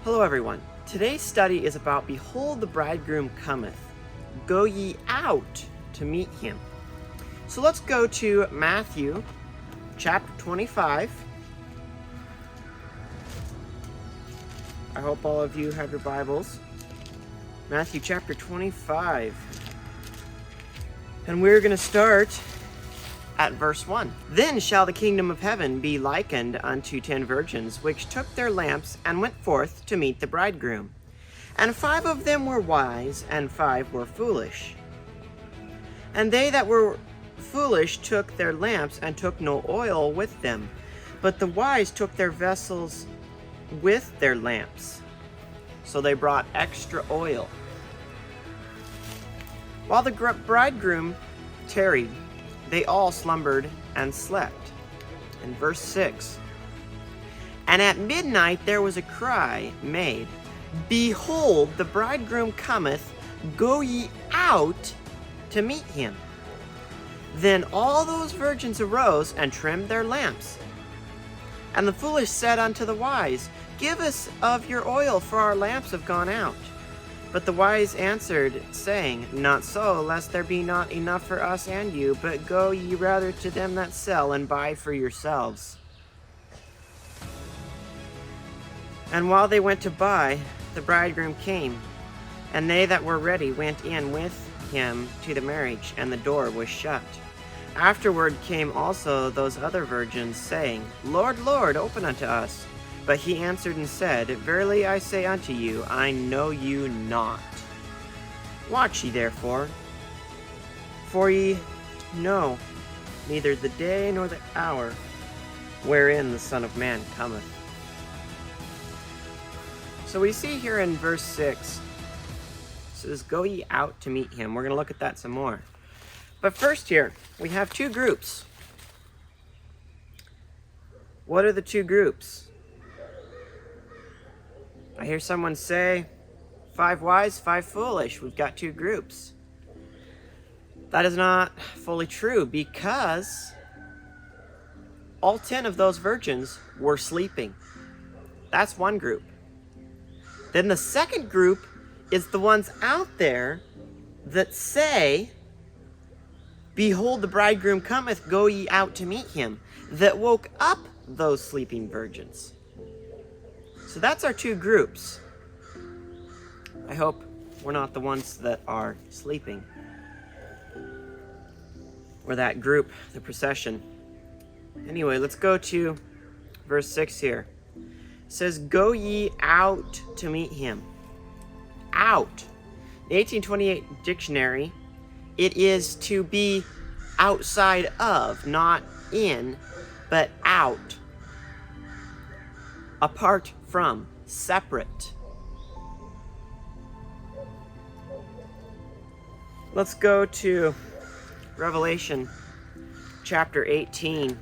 Hello everyone. Today's study is about behold the bridegroom cometh. Go ye out to meet him. So let's go to Matthew chapter 25. I hope all of you have your Bibles. Matthew chapter 25. And we're going to start at verse 1. Then shall the kingdom of heaven be likened unto 10 virgins, which took their lamps and went forth to meet the bridegroom. And 5 of them were wise, and 5 were foolish. And they that were foolish took their lamps, and took no oil with them. But the wise took their vessels with their lamps. So they brought extra oil. While the bridegroom tarried, they all slumbered and slept. In verse 6. And at midnight there was a cry made, Behold, the bridegroom cometh, go ye out to meet him. Then all those virgins arose and trimmed their lamps. And the foolish said unto the wise, Give us of your oil, for our lamps have gone out. But the wise answered, saying, Not so, lest there be not enough for us and you, but go ye rather to them that sell, and buy for yourselves. And while they went to buy, the bridegroom came, and they that were ready went in with him to the marriage, and the door was shut. Afterward came also those other virgins, saying, Lord, Lord, open unto us. But he answered and said, Verily I say unto you, I know you not. Watch ye therefore, for ye know neither the day nor the hour wherein the Son of Man cometh. So we see here in verse 6, it says, Go ye out to meet him. We're going to look at that some more. But first here, we have 2 groups. What are the 2 groups? I hear someone say, 5 wise, 5 foolish. We've got 2 groups. That is not fully true, because all 10 of those virgins were sleeping. That's one group. Then the second group is the ones out there that say, Behold, the bridegroom cometh, go ye out to meet him, that woke up those sleeping virgins. So that's our 2 groups. I hope we're not the ones that are sleeping. Or that group, the procession. Anyway, let's go to verse 6 here. It says, Go ye out to meet him. Out. The 1828 dictionary, it is to be outside of, not in, but out. Apart from, separate. Let's go to Revelation chapter 18.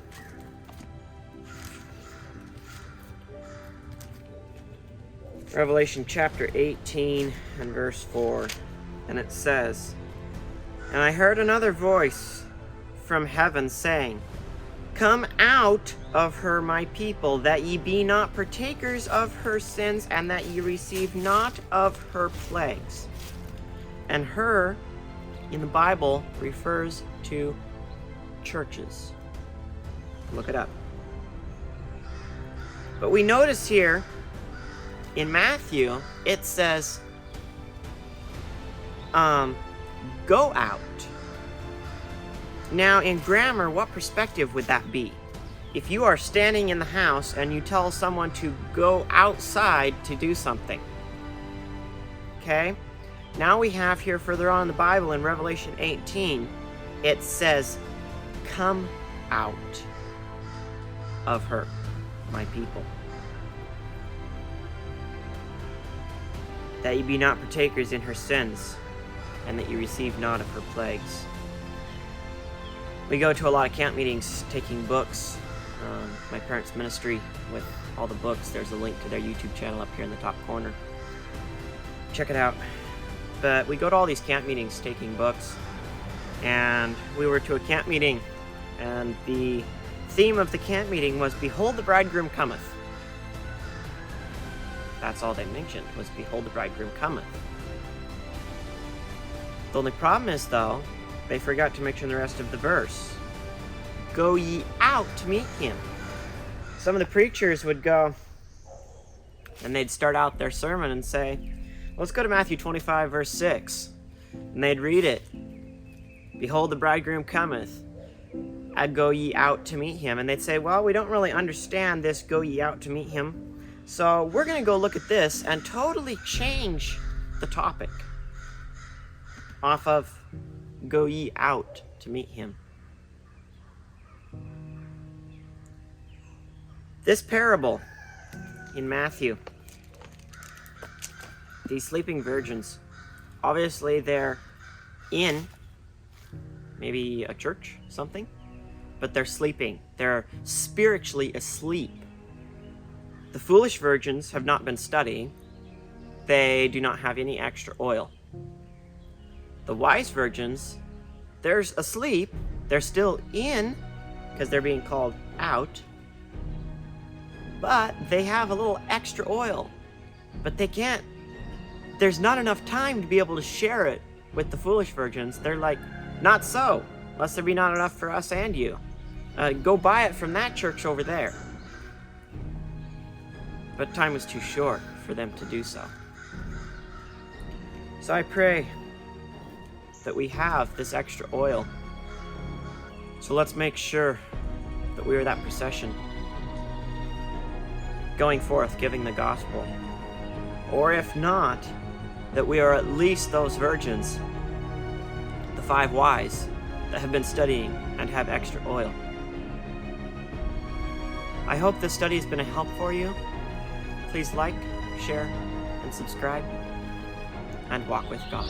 Revelation chapter 18 and verse 4. And it says, And I heard another voice from heaven saying, Come out of her, my people, that ye be not partakers of her sins, and that ye receive not of her plagues. And her, in the Bible, refers to churches. Look it up. But we notice here, in Matthew, it says, go out. Now, in grammar, what perspective would that be? If you are standing in the house and you tell someone to go outside to do something. Okay? Now we have here further on in the Bible in Revelation 18, it says, Come out of her, my people, that ye be not partakers in her sins, and that ye receive not of her plagues. We go to a lot of camp meetings taking books. My parents' ministry with all the books. There's a link to their YouTube channel up here in the top corner. Check it out. But we go to all these camp meetings taking books. And we were to a camp meeting, and the theme of the camp meeting was, Behold, the bridegroom cometh. That's all they mentioned, was behold, the bridegroom cometh. The only problem is, though, they forgot to mention the rest of the verse. Go ye out to meet him. Some of the preachers would go, and they'd start out their sermon and say, let's go to Matthew 25, verse 6. And they'd read it. Behold, the bridegroom cometh, and go ye out to meet him. And they'd say, well, we don't really understand this go ye out to meet him, so we're going to go look at this and totally change the topic off of go ye out to meet him. This parable in Matthew, these sleeping virgins, obviously they're in maybe a church, something, but they're sleeping. They're spiritually asleep. The foolish virgins have not been studying. They do not have any extra oil. The wise virgins, they're asleep. They're still in because they're being called out, but they have a little extra oil. But they can't, there's not enough time to be able to share it with the foolish virgins. They're like, not so, lest there be not enough for us and you. Go buy it from that church over there. But time was too short for them to do so. So I pray that we have this extra oil. So let's make sure that we are that procession going forth, giving the gospel. Or if not, that we are at least those virgins, the 5 wise, that have been studying and have extra oil. I hope this study has been a help for you. Please like, share, and subscribe, and walk with God.